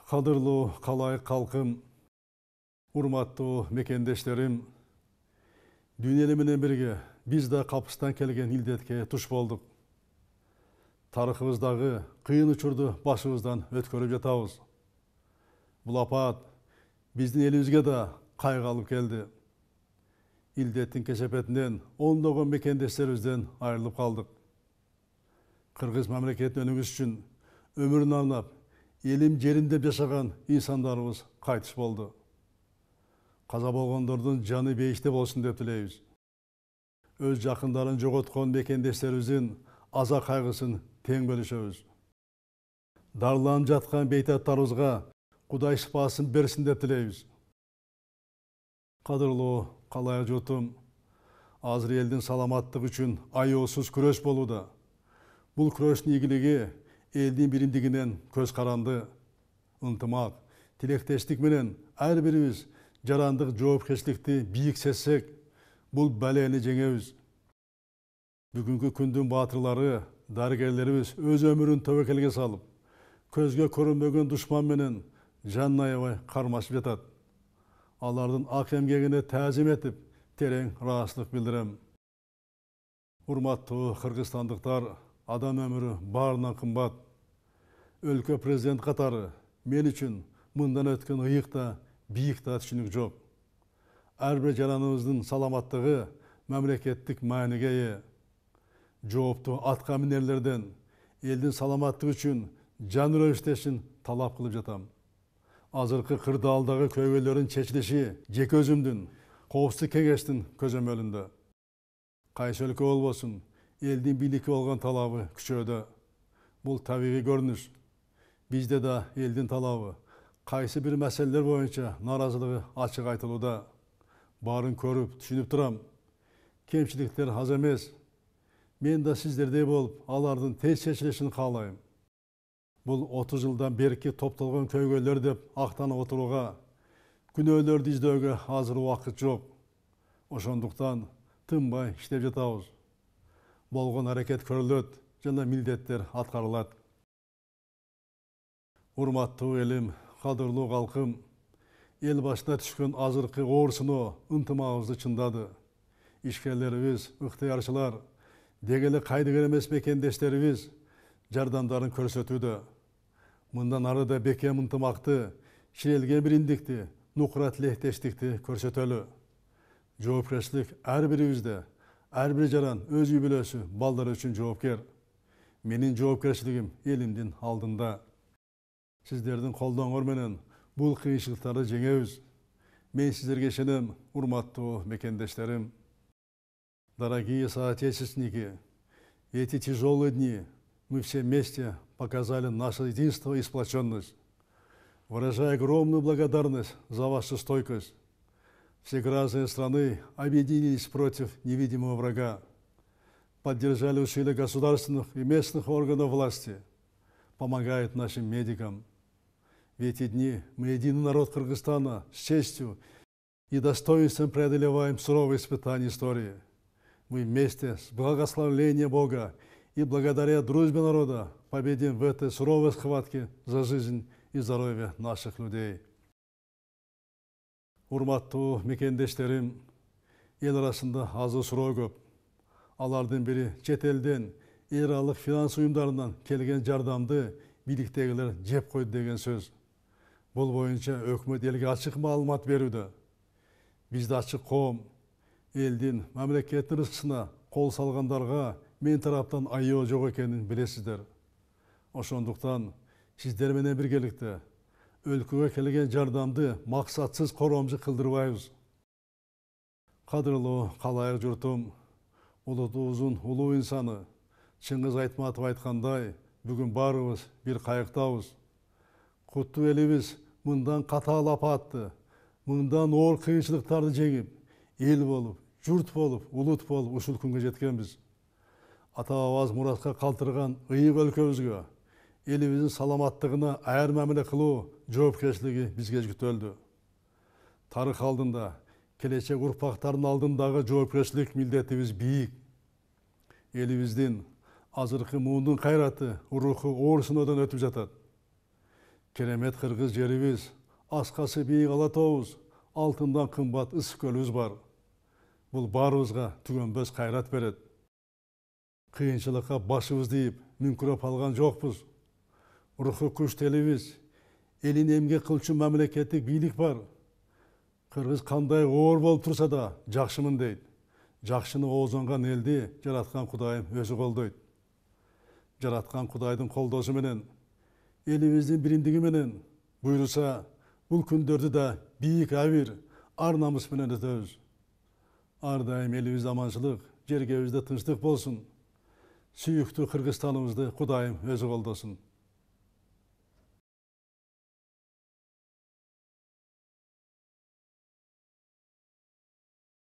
Кадырлуу калайык калкым, урматтуу мекендештерим, дүйнө менен бирге биз да капыстан келген илдетке туш болдук. Тарыхыбыздагы кыйын учурду башыбыздан өткөрүп жатабыз. Бул апат биздин элибизге да кайгы алып келди. Илдеттин кесепетинен ондогон мекендештерибизден айрылып калдык. Кыргыз мамлекетин өнүгүш үчүн өмүрүн арнап, элим жерим деп жашаган инсандарыбыз кайтыш болду. Каза болгондордун жаны бейиште болсун деп тилейбиз. Өз жакындарын жоготкон мекендештерибиздин аза кайгысын тең бөлүшөбүз. Дарыланып жаткан бейтаптарыбызга Кудай шыпасын берсин деп тилейбиз. Кадырлуу калайык журтум, азыр элдин саламаттыгы үчүн аеосуз күрөш болууда. Бул күрөштүн ийгилиги элдин биримдигинен көз каранды, ынтымак, тилектештик менен ар бирибиз жарандык жоопкерчиликти бийик сезсек, бул балени жеңебиз. Бүгүнкү күндүн баатырлары, дарыгерлерибиз өз өмүрүн тобокелге салып, көзгө көрүнбөгөн душман менен жанын аябай кармашып жатат. Алардын ак эмгегине таазим этип, терең ыраазычылык билдирем. Урматтуу кыргызстандыктар, адам өмүрү баарынан кымбат. Өлкө президент катары мен үчүн мындан өткөн ыйык да, бийик да түшүнүк жок. Ар бир жараныбыздын саламаттыгы мамлекеттик мааниге ээ. Жооптуу атка минерлерден элдин саламаттыгы үчүн жан үрө иштешин талап кылып жатам. Азыркы кырдаалдагы көйгөйлөрдүн чечилиши жеке өзүмдүн, коопсуздук кеңештин көзөмөлүндө. Кайсы өлкө болбосун, элдин бийликке болгон талабы күчөөдө. Бул табигый көрүнүш. Бизде да элдин талабы кайсы бир маселелер боюнча нааразылыгы ачык айтылууда. Баарын көрүп, түшүнүп турам. Кемчиликтер аз эмес. Мен да сиздердей болуп, алардын тез чечилишин каалайм. Бул 30 жылдан берки топтолгон көйгөйлөр деп актанып отурууга, күнөөлөрдү издөөгө азыр убакыт жок. Ошондуктан тынбай иштеп жатабыз. Болгон аракет көрүлөт жана милдеттер аткарылат. Урматтуу элим, кадырлуу калкым, эл башына түшкөн азыркы оор сыноо ынтымагыбызды чындады. Ишкерлерибиз, ыктыярчылар, деги эле кайдыгер эмес мекендештерибиз жардамдарын көрсөтүүдө. Мындан ары да бекем ынтымакты, ширелген биримдикти, нукура тилектештикти көрсөтөлү. Жоопкерчилик ар бирибизде, ар бир жаран өз үй бүлөсү, балдары үчүн жоопкер. Менин жоопкерчилигим элимдин алдында. Сиздердин колдооңор менен бул кыйынчылыктарды жеңебиз. Мен сиздерге ишенем, урматтуу мекендештерим. Дорогие соотечественники, эти тяжелые дни мы все вместе показали наше единство и сплоченность. Выражаю огромную благодарность за вашу стойкость. Все граждане страны объединились против невидимого врага, поддержали усилия государственных и местных органов власти, помогают нашим медикам. В эти дни мы единый народ Кыргызстана с честью и достоинством преодолеваем суровые испытания истории. Мы вместе с благословением Бога и благодаря дружбе народа победим в этой суровой схватке за жизнь и здоровье наших людей. Урматтуу мекендештерим, эл арасында азы суроо көп. Алардын бири чет элден эл аралык финанс уюмдарынан келген жардамды бийликтегилер жеп койду деген сөз. Бул боюнча өкмөт элге ачык маалымат берүүдө. Бизде ачык коом, элдин мамлекеттин рызкысына кол салгандарга мен тараптан айоо жок экенин билесиздер. Ошондуктан сиздер менен биргеликте өлкөгө келген жардамды максатсыз коромжу кылдырбайбыз. Кадырлуу калайык журтум, улутубуздун улуу инсаны Чыңгыз Айтматов айткандай, бүгүн баарыбыз бир кайыктабыз. Куттуу элибиз мындан катаал апатты, мындан оор кыйынчылыктарды жеңип, эл болуп, журт болуп, улут болуп ушул күнгө жеткенбиз. Ата бабабыз муратка калтырган ыйык өлкөбүзгө, элибиздин саламаттыгына аяр мамиле кылуу жоопкерчилиги бизге жүктөлдү. Тарых алдында, келечек урпактардын алдындагы жоопкерчилик милдетибиз бийик. Элибиздин азыркы муундун кайраты, руху оор сыноодон өтүп жатат. Keremet Kırgız жерибиz, аскасы бийик Алатауыбыз, алтындан кымбат ысык көлүбүз бар. Бул баарыбызга түгөнбөс кайрат берет. Кыйынчылыкка башыбызды ийип, мүңкүрөп алган жокпуз. Руху күчтүү элибиз, элин эмгек кылчу мамлекеттик бийлик бар. Кыргыз кандай оор болуп турса да жакшымын дейт. Жакшыны оозонгон элди жараткан Кудайым өзү колдойт. Жараткан Кудайдын колдоосу менен, элибиздин биримдиги менен буйруса, бул күндөрдү да бийик абир, ар намыс менен өтөбүз. Ар дайым элибизде аманчылык, жергебизде тынчтык болсун. Сүйүктүү Кыргызстаныбызды Кудайым өзү колдосун.